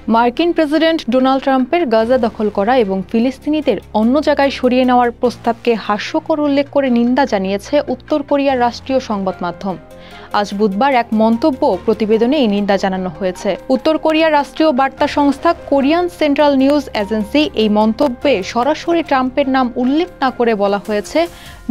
মার্কিন president Donald ট্রাম্পের গাজা দখল করা এবং ফিলিস্তিনিদের অন্য জায়গায় সরিয়ে নেওয়ার প্রস্তাবকে হাস্যকর উল্লেখ করে নিন্দা জানিয়েছে উত্তর কোরিয়ার রাষ্ট্রীয় সংবাদ মাধ্যম। আজ বুধবার এক মন্তব্য প্রতিবেদনে এই নিন্দা জানানো হয়েছে। উত্তর কোরিয়ার রাষ্ট্রীয় বার্তা সংস্থা কোরিয়ান সেন্ট্রাল নিউজ এজেন্সি এই মন্তব্যে সরাসরি ট্রাম্পের নাম উল্লেখ না করে বলা হয়েছে,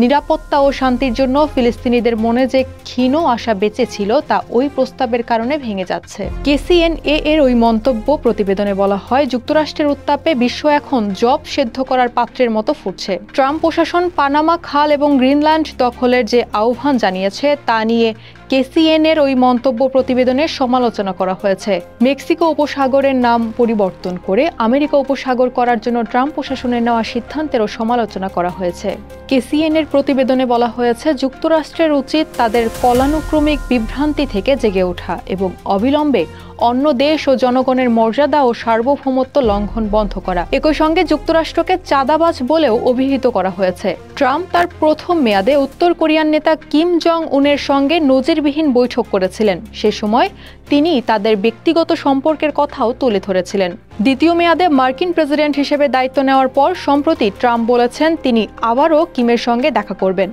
নিরাপত্তা ও শান্তির জন্য ফিলিস্তিনিদের মনে যে ক্ষীণ আশা বেঁচে ছিল তা ওই প্রস্তাবের কারণে ভেঙে যাচ্ছে। KCNA এর ওই মন্তব্য প্রতিবেদনে বলা হয়, যুক্তরাষ্ট্রের উত্তাপে বিশ্ব এখন জব সেদ্ধ করার পাত্রের মতো ফুটছে। ট্রাম্প প্রশাসন পানামা খাল এবং গ্রিনল্যান্ড দখলের যে আহ্বান জানিয়েছে তা নিয়ে KCNA এর ওই মন্তব্য প্রতিবেদনের সমালোচনা করা হয়েছে। মেক্সিকো উপসাগরের নাম পরিবর্তন করে আমেরিকা উপসাগর করার জন্য ট্রাম্প প্রশাসনের নেওয়া সিদ্ধান্তেরও সমালোচনা করা হয়েছে। KCNA এর প্রতিবেদনে বলা হয়েছে, যুক্তরাষ্ট্রের উচিত তাদের কলানুক্রমিক বিভ্রান্তি থেকে জেগে ওঠা এবং অবিলম্বে অন্য দেশ ও জনগণের মর্যাদা ও সার্বভৌমত্ব লঙ্ঘন বন্ধ করা। একই সঙ্গে যুক্তরাষ্ট্রকে চাঁদাবাজ বলেও অভিহিত করা হয়েছে। ট্রাম্প তার প্রথম মেয়াদে উত্তর কোরিয়ান নেতা কিম জং উনের সঙ্গে নজিরবিহীন বৈঠক করেছিলেন। সে সময় তিনি তাদের ব্যক্তিগত সম্পর্কের কথাও তুলে ধরেছিলেন। দ্বিতীয় মেয়াদে মার্কিন প্রেসিডেন্ট হিসেবে দায়িত্ব নেওয়ার পর সম্প্রতি ট্রাম্প বলেছেন তিনি আবারও কিমের সঙ্গে দেখা করবেন।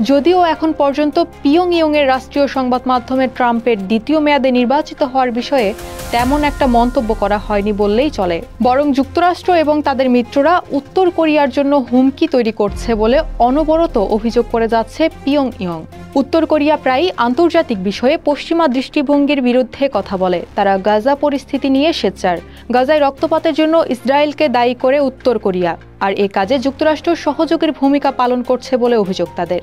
যদিও এখন পর্যন্ত পিয়ংইয়ং এর রাষ্ট্রীয় সংবাদ মাধ্যমে ট্রাম্পের দ্বিতীয় মেয়াদে নির্বাচিত হওয়ার বিষয়ে তেমন একটা মন্তব্য করা হয়নি বললেই চলে। বরং যুক্তরাষ্ট্র এবং তাদের মিত্ররা উত্তর কোরিয়ার জন্য হুমকি তৈরি করছে বলে অনবরত অভিযোগ করে যাচ্ছে পিয়ংইয়ং। উত্তর কোরিয়া প্রায়ই আন্তর্জাতিক বিষয়ে পশ্চিমা দৃষ্টিভঙ্গির বিরুদ্ধে কথা বলে। তারা গাজা পরিস্থিতি নিয়ে সোচ্চার। গাজায় রক্তপাতের জন্য ইসরায়েলকে দায়ী করে উত্তর কোরিয়া, আর এ কাজে যুক্তরাষ্ট্র সহযোগীর ভূমিকা পালন করছে বলে অভিযোগ তাদের।